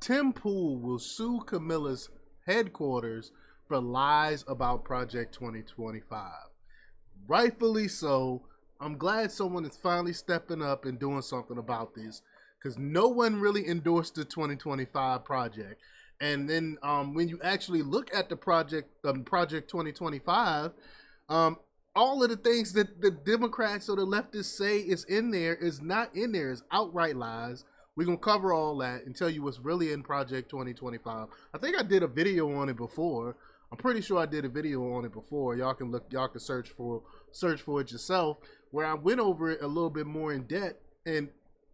Tim Pool will sue Camilla's headquarters for lies about Project 2025. Rightfully so. I'm glad someone is finally stepping up and doing something about this because no one really endorsed the 2025 project. And then when you actually look at the Project 2025, all of the things that the Democrats or the leftists say is in there is not in there. It's outright lies. We're going to cover all that and tell you what's really in Project 2025. I think I did a video on it before. I'm pretty sure I did a video on it before. Y'all can search for it yourself, where I went over it a little bit more in depth, and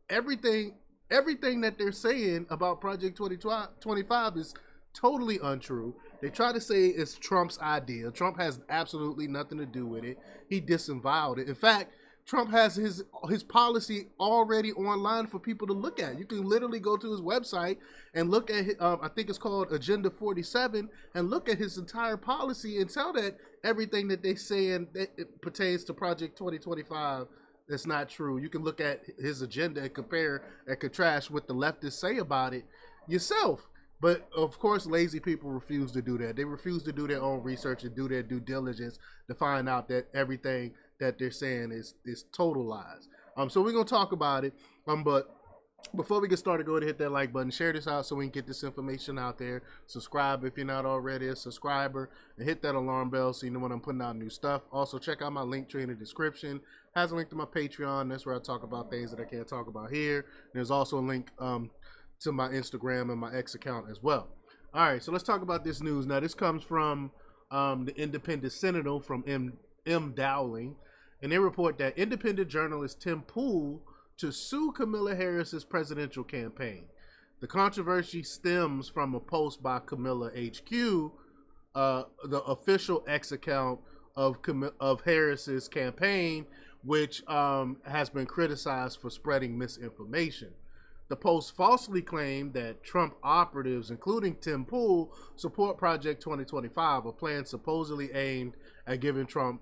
everything that they're saying about Project 2025 is totally untrue. They try to say it's Trump's idea. Trump has absolutely nothing to do with it. He disavowed it. In fact, Trump has his policy already online for people to look at. You can literally go to his website and look at I think it's called Agenda 47, and look at his entire policy and tell that everything that they say and that it pertains to Project 2025 that's not true. You can look at his agenda and compare and contrast what the leftists say about it yourself. But of course, lazy people refuse to do that. They refuse to do their own research and do their due diligence to find out that everything that they're saying is total lies. So we're gonna talk about it. But before we get started, go ahead and hit that like button, share this out so we can get this information out there. Subscribe if you're not already a subscriber, and hit that alarm bell so you know when I'm putting out new stuff. Also, check out my link tree in the description. It has a link to my Patreon. That's where I talk about things that I can't talk about here. There's also a link to my Instagram and my X account as well. All right, so let's talk about this news. Now, this comes from the Independent Sentinel from M. Dowling, and they report that independent journalist Tim Pool to sue Kamala Harris's presidential campaign. The controversy stems from a post by Kamala HQ, the official X account of Harris's campaign, which has been criticized for spreading misinformation. The post falsely claimed that Trump operatives, including Tim Pool, support Project 2025, a plan supposedly aimed at giving Trump,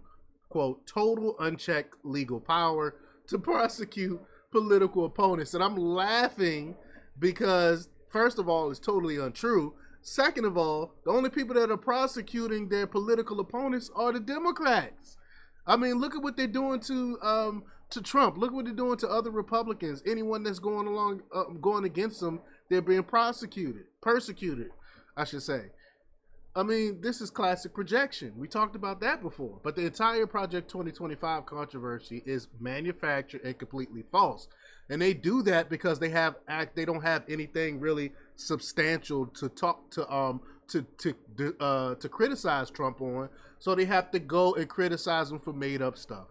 quote, total unchecked legal power to prosecute political opponents. And I'm laughing because, first of all, it's totally untrue. Second of all, the only people that are prosecuting their political opponents are the Democrats. I mean, look at what they're doing to Trump. Look what they're doing to other Republicans. Anyone that's going against them, they're being persecuted, I should say. I mean, this is classic projection. We talked about that before. But the entire Project 2025 controversy is manufactured and completely false. And they do that because they don't have anything really substantial to talk to criticize Trump on. So they have to go and criticize him for made up stuff.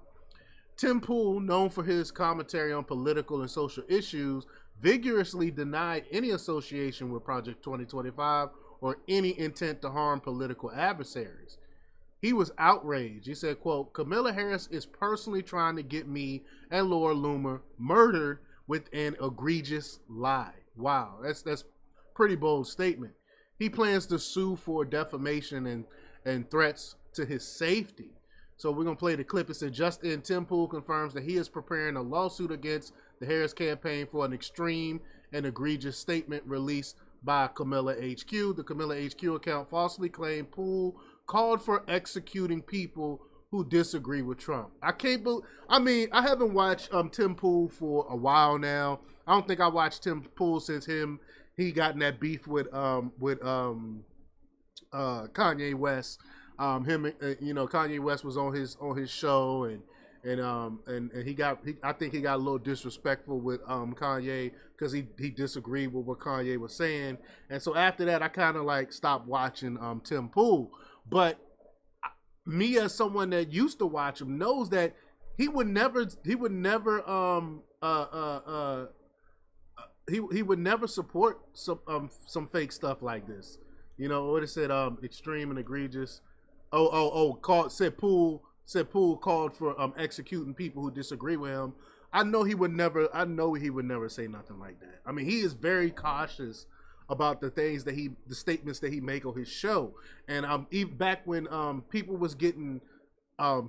Tim Pool, known for his commentary on political and social issues, vigorously denied any association with Project 2025 or any intent to harm political adversaries. He was outraged. He said, quote, Kamala Harris is personally trying to get me and Laura Loomer murdered with an egregious lie. Wow, that's pretty bold statement. He plans to sue for defamation and threats to his safety. So we're going to play the clip. It said, just in, Tim Pool confirms that he is preparing a lawsuit against the Harris campaign for an extreme and egregious statement released by Kamala HQ. The Kamala HQ account falsely claimed Pool called for executing people who disagree with Trump. I I haven't watched Tim Pool for a while now. I don't think I watched Tim Pool since he got in that beef with Kanye West. Kanye West was on his show and I think he got a little disrespectful with Kanye because he disagreed with what Kanye was saying, and so after that I kind of like stopped watching Tim Pool. But me, as someone that used to watch him, knows that he would never support some fake stuff like this. You know what it said, extreme and egregious. Said Pool called for executing people who disagree with him. I know he would never say nothing like that. I mean, he is very cautious about the statements that he make on his show. And even back when people was getting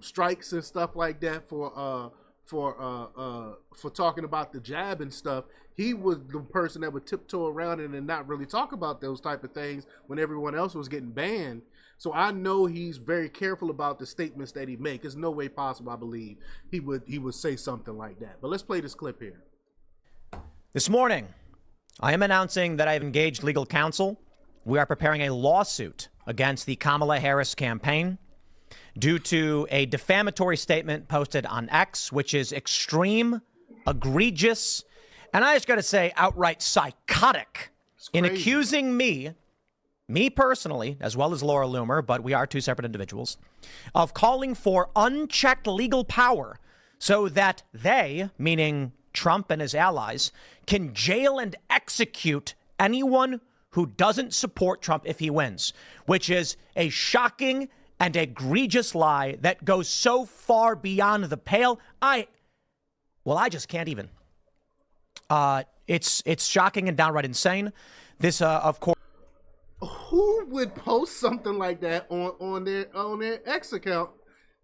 strikes and stuff like that for for talking about the jab and stuff. He was the person that would tiptoe around it and not really talk about those type of things when everyone else was getting banned. So I know he's very careful about the statements that he makes. There's no way possible, I believe, he would say something like that. But let's play this clip here. This morning, I am announcing that I've engaged legal counsel. We are preparing a lawsuit against the Kamala Harris campaign due to a defamatory statement posted on X, which is extreme, egregious, and I just got to say outright psychotic in accusing me personally, as well as Laura Loomer, but we are two separate individuals, of calling for unchecked legal power so that they, meaning Trump and his allies, can jail and execute anyone who doesn't support Trump if he wins, which is a shocking and egregious lie that goes so far beyond the pale. I just can't even. It's shocking and downright insane. This, of course. Who would post something like that on their X account,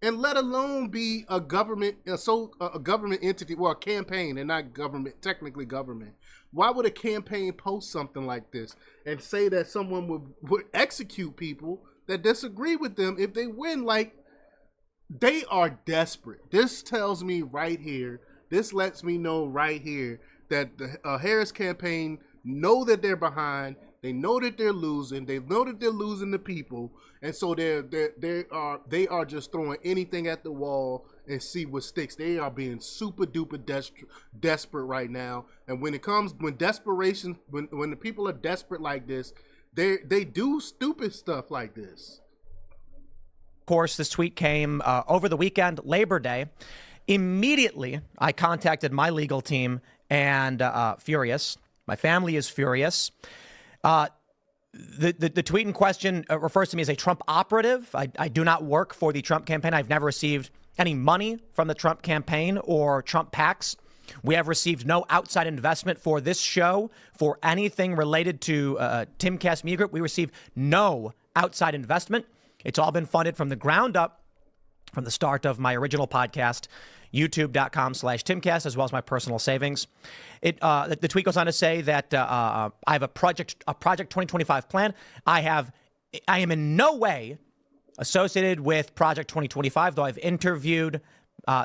and let alone be a government entity, well, a campaign, and not government, technically government? Why would a campaign post something like this and say that someone would execute people that disagree with them if they win? Like, they are desperate. This tells me right here, this lets me know right here that the Harris campaign know that they're behind. They know that they're losing. They know that they're losing the people, and so they are just throwing anything at the wall and see what sticks. They are being super duper desperate right now. And when desperation, when the people are desperate like this, they do stupid stuff like this. Of course, this tweet came over the weekend, Labor Day. Immediately, I contacted my legal team and furious. My family is furious. The tweet in question refers to me as a Trump operative. I do not work for the Trump campaign. I've never received any money from the Trump campaign or Trump PACs. We have received no outside investment for this show, for anything related to Timcast Media Group. We receive no outside investment. It's all been funded from the ground up, from the start of my original podcast, youtube.com/Timcast, as well as my personal savings. The tweet goes on to say that I have a Project 2025 plan. I am in no way associated with Project 2025, though I've interviewed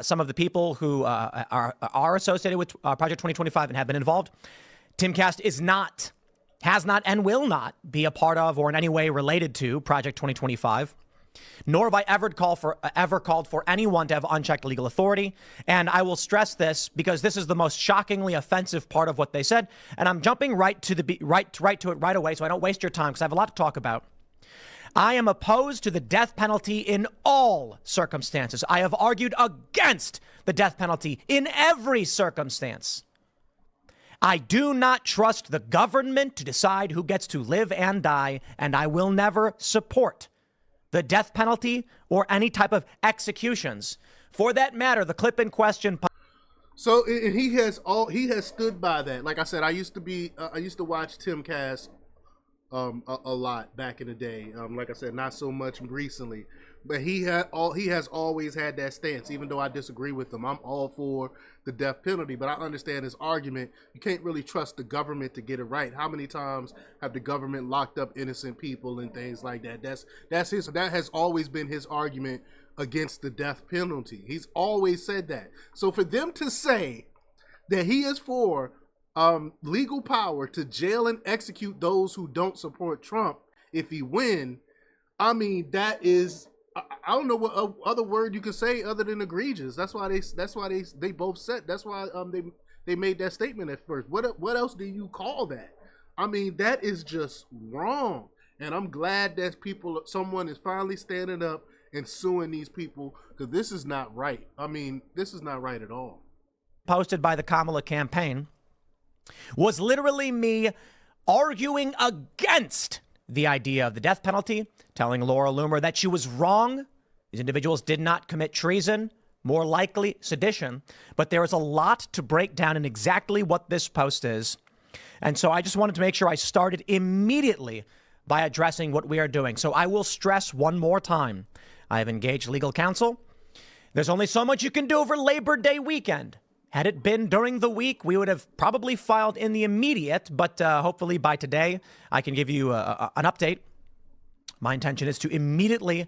some of the people who are associated with Project 2025 and have been involved. Timcast has not, and will not be a part of or in any way related to Project 2025. Nor have I ever called for anyone to have unchecked legal authority. And I will stress this because this is the most shockingly offensive part of what they said. And I'm jumping right to it right away so I don't waste your time because I have a lot to talk about. I am opposed to the death penalty in all circumstances. I have argued against the death penalty in every circumstance. I do not trust the government to decide who gets to live and die, and I will never support the death penalty or any type of executions. For that matter, the clip in question. So he has stood by that. Like I said, I used to watch Timcast a lot back in the day. Like I said, not so much recently, but he has always had that stance. Even though I disagree with him, I'm all for the death penalty, but I understand his argument. You can't really trust the government to get it right. How many times have the government locked up innocent people and things like that? That has always been his argument against the death penalty. He's always said that. So for them to say that he is for legal power to jail and execute those who don't support Trump if he win, I mean, that is, I don't know what other word you could say other than egregious. That's why they both said. That's why they made that statement at first. What else do you call that? I mean, that is just wrong. And I'm glad that someone is finally standing up and suing these people, because this is not right. I mean, this is not right at all. Posted by the Kamala campaign was literally me arguing against the idea of the death penalty, telling Laura Loomer that she was wrong. These individuals did not commit treason, more likely sedition, but there is a lot to break down in exactly what this post is. And so I just wanted to make sure I started immediately by addressing what we are doing. So I will stress one more time, I have engaged legal counsel. There's only so much you can do over Labor Day weekend. Had it been during the week, we would have probably filed in the immediate, but hopefully by today, I can give you an update. My intention is to immediately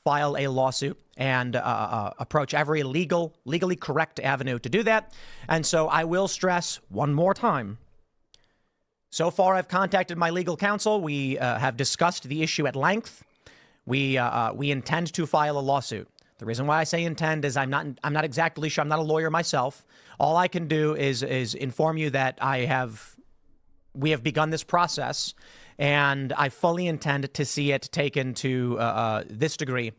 file a lawsuit and approach every legally correct avenue to do that. And so I will stress one more time. So far, I've contacted my legal counsel. We have discussed the issue at length. We intend to file a lawsuit. The reason why I say intend is I'm not exactly sure. I'm not a lawyer myself. All I can do is inform you that we have begun this process, and I fully intend to see it taken to this degree.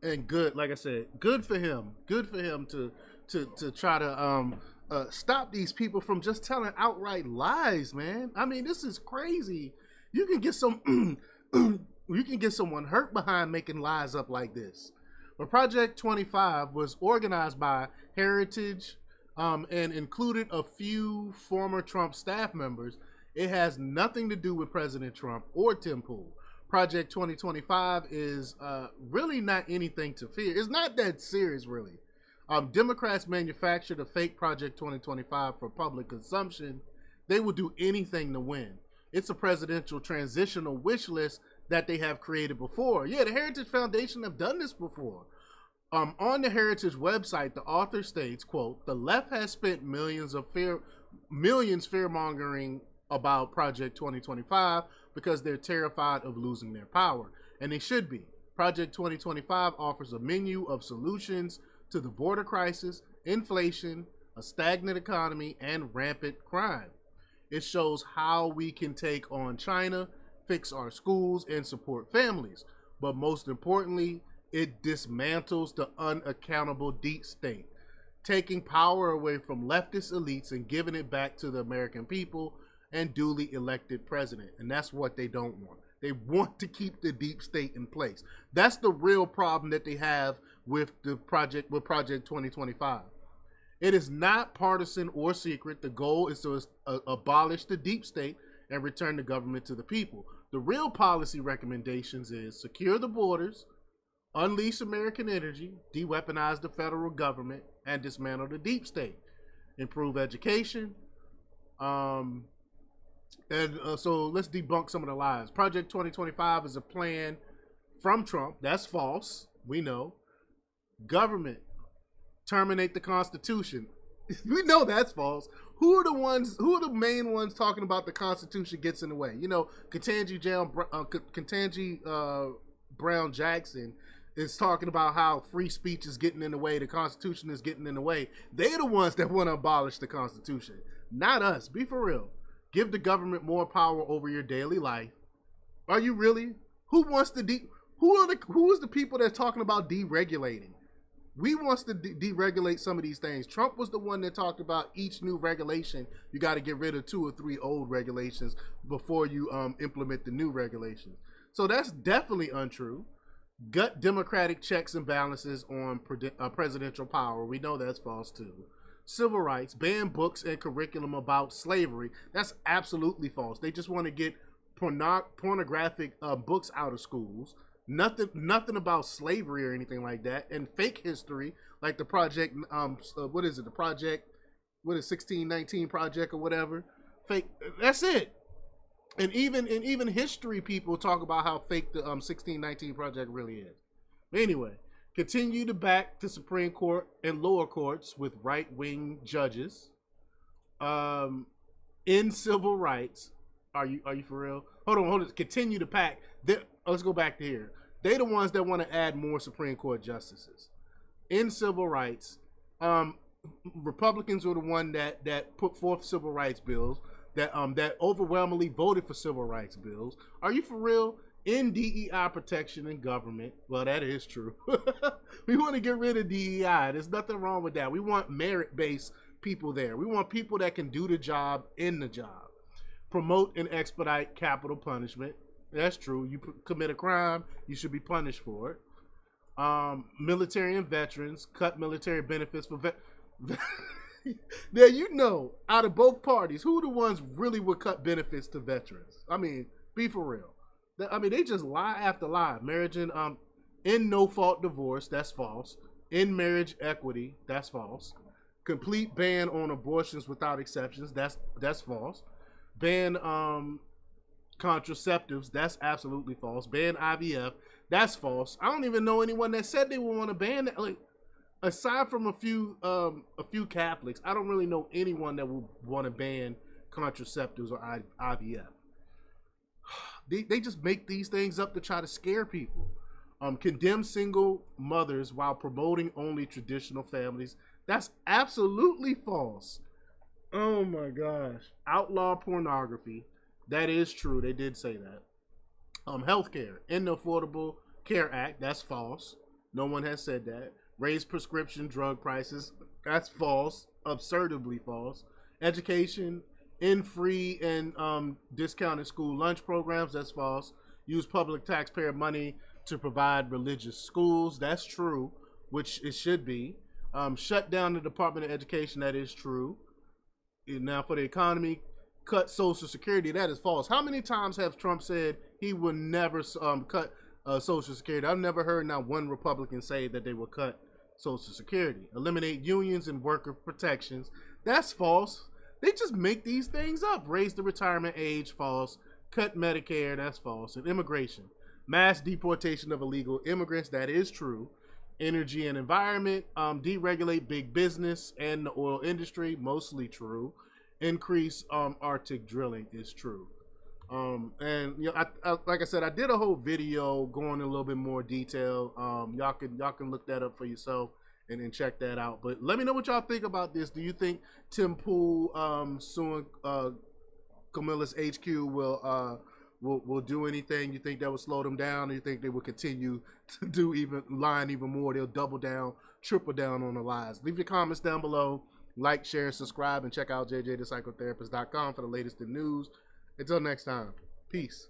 And good, like I said, good for him. Good for him to try to stop these people from just telling outright lies, man. I mean, this is crazy. You can get some. You can get someone hurt behind making lies up like this. But Project 25 was organized by Heritage and included a few former Trump staff members. It has nothing to do with President Trump or Tim Pool. Project 2025 is really not anything to fear. It's not that serious, really. Democrats manufactured a fake Project 2025 for public consumption. They will do anything to win. It's a presidential transitional wish list that they have created before. Yeah, the Heritage Foundation have done this before. On the Heritage website, the author states, quote, "The left has spent millions fear-mongering about Project 2025 because they're terrified of losing their power." And they should be. Project 2025 offers a menu of solutions to the border crisis, inflation, a stagnant economy, and rampant crime. It shows how we can take on China, fix our schools, and support families. But most importantly, it dismantles the unaccountable deep state, taking power away from leftist elites and giving it back to the American people and duly elected president. And that's what they don't want. They want to keep the deep state in place. That's the real problem that they have with Project 2025. It is not partisan or secret. The goal is to abolish the deep state and return the government to the people. The real policy recommendations is secure the borders, unleash American energy, de-weaponize the federal government, and dismantle the deep state. Improve education. So let's debunk some of the lies. Project 2025 is a plan from Trump. That's false. We know. Government. Terminate the Constitution. We know that's false. Who are the main ones talking about the Constitution gets in the way? You know, Ketanji Brown Jackson is talking about how free speech is getting in the way, the Constitution is getting in the way. They're the ones that want to abolish the Constitution, not us. Be for real. Give the government more power over your daily life. Are you really? Who is the people that's talking about deregulating? We wants to deregulate some of these things. Trump was the one that talked about each new regulation. You got to get rid of 2 or 3 old regulations before you implement the new regulations. So that's definitely untrue. Gut democratic checks and balances on presidential power. We know that's false too. Civil rights, ban books and curriculum about slavery. That's absolutely false. They just want to get pornographic books out of schools. Nothing about slavery or anything like that. And fake history, like the project, what is it? The project, what is 1619 project or whatever? Fake. That's it. And even history people talk about how fake the 1619 project really is. Anyway, continue to back the Supreme Court and lower courts with right-wing judges. In civil rights. Are you for real? Hold on. Continue to pack. Let's go back to here. They're the ones that want to add more Supreme Court justices. In civil rights, Republicans were the one that put forth civil rights bills, that overwhelmingly voted for civil rights bills. Are you for real? In DEI protection in government. Well, that is true. We want to get rid of DEI. There's nothing wrong with that. We want merit-based people there. We want people that can do the job in the job. Promote and expedite capital punishment. That's true. You commit a crime, you should be punished for it. Military and veterans, cut military benefits for Now, you know, out of both parties, who the ones really would cut benefits to veterans? I mean, be for real. I mean, they just lie after lie. Marriage and In no-fault divorce, that's false. In marriage equity, that's false. Complete ban on abortions without exceptions, that's false. Ban contraceptives, that's absolutely false. Ban IVF, that's false. I don't even know anyone that said they would want to ban that. Like, aside from a few Catholics, I don't really know anyone that would want to ban contraceptives or IVF. They just make these things up to try to scare people. Condemn single mothers while promoting only traditional families. That's absolutely false. Oh my gosh. Outlaw pornography. That is true. They did say that. Healthcare. In the Affordable Care Act. That's false. No one has said that. Raise prescription drug prices. That's false. Absurdly false. Education. In free and discounted school lunch programs. That's false. Use public taxpayer money to provide religious schools. That's true, which it should be. Shut down the Department of Education. That is true. Now for the economy, cut Social Security. That is false. How many times have Trump said he would never cut Social Security? I've never heard not one Republican say that they would cut Social Security. Eliminate unions and worker protections. That's false. They just make these things up. Raise the retirement age. False. Cut Medicare. That's false. And immigration. Mass deportation of illegal immigrants. That is true. Energy and environment. Deregulate big business and the oil industry. Mostly true. Increase Arctic drilling is true. And you know, I like I said, I did a whole video going in a little bit more detail. Y'all can look that up for yourself and check that out. But let me know what y'all think about this. Do you think Tim Pool suing Camilla's HQ will do anything? You think that will slow them down, or you think they will continue to do lying even more? They'll double down, triple down on the lies. Leave your comments down below. Like, share, subscribe, and check out jjthepsychotherapist.com for the latest in news. Until next time, peace.